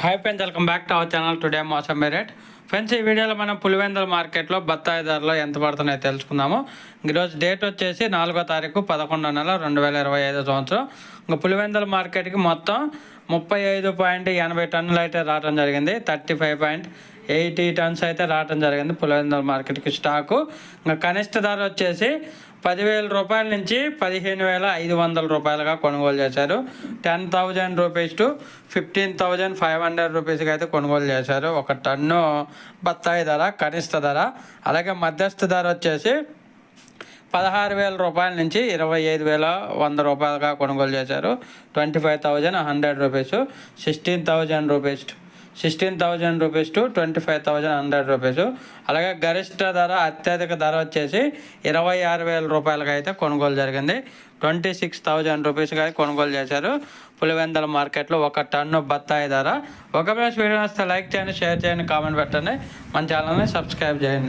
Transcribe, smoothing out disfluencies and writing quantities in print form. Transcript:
Hi friends, welcome back to our channel. Today మోసం rate. Friends, ఈ వీడియోలో మనం పులివెందుల మార్కెట్లో బత్తాయి ధరలు ఎంత పడుతున్నాయో తెలుసుకుందాము. ఈరోజు డేట్ వచ్చేసి 4వ తారీఖు 11వ నెల 2025 సంవత్సరం. ఇంకా పులివెందుల మార్కెట్కి మొత్తం 35.80 టన్నులు అయితే రావడం జరిగింది. 35.80 టన్స్ అయితే రావడం జరిగింది పులివెందుల మార్కెట్కి స్టాకు. ఇంకా కనిష్ట ధర వచ్చేసి 10,000 రూపాయల నుంచి 15,500 రూపాయలుగా కొనుగోలు చేశారు. 10,000 రూపీస్ టు 15,500 రూపీస్కి అయితే కొనుగోలు చేశారు ఒక టన్ను బత్తాయి ధర కనిష్ట ధర. అలాగే మధ్యస్థ ధర వచ్చేసి 16,000 రూపాయల నుంచి 25,100 రూపాయలుగా కొనుగోలు చేశారు. 25,100 రూపీస్. 16,000 rupees to 25,100 rupees. అలాగే గరిష్ట ధర అత్యధిక ధర వచ్చేసి 26,000 రూపాయలకి అయితే కొనుగోలు జరిగింది. 26,000 రూపీస్కి అయితే కొనుగోలు చేశారు పులివెందుల మార్కెట్లో ఒక టన్ను బత్తాయి ధర. ఒక ప్లస్ వీడియో వస్తే లైక్ చేయండి, షేర్ చేయండి, కామెంట్ పెట్టండి, మన ఛానల్ని సబ్స్క్రైబ్ చేయండి.